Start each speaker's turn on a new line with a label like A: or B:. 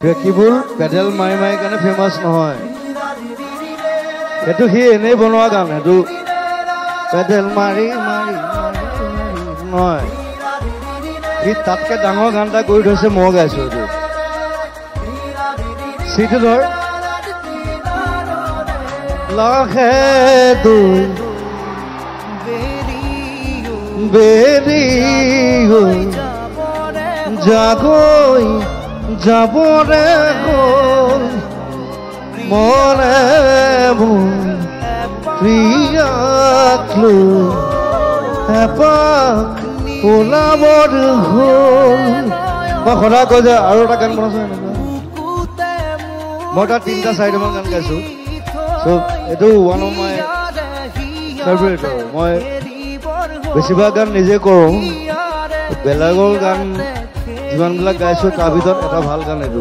A: ট্ৰেকিবুল pedal মাৰি মাৰি কাৰণে ফেমাছ নহয়, সেইটো সি এনেই বনোৱা গান। সেইটো পেডেল মাৰি মাৰি নহয়, সি তাতকে ডাঙৰ গান এটা কৰি থৈছে, মই গাইছো এইটো। সিটো ধৰ লাখে দুই বেৰি জাগৈ যাবৰে গ'ল মনে মোৰ প্ৰিয়াক লৈ এপাক ওলাবৰ হ'ল। মই সদায় কৈ যে আৰু এটা গান বনাইছো এনেকুৱা, মই তাত 3-4মান গান গাইছো। চ' এইটো ওৱান অফ মাই ফেভৰেট। মই বেছিভাগ গান নিজে কৰোঁ, বেলেগৰ গান যিমানবিলাক গাইছো তাৰ ভিতৰত এটা ভাল গান এইটো।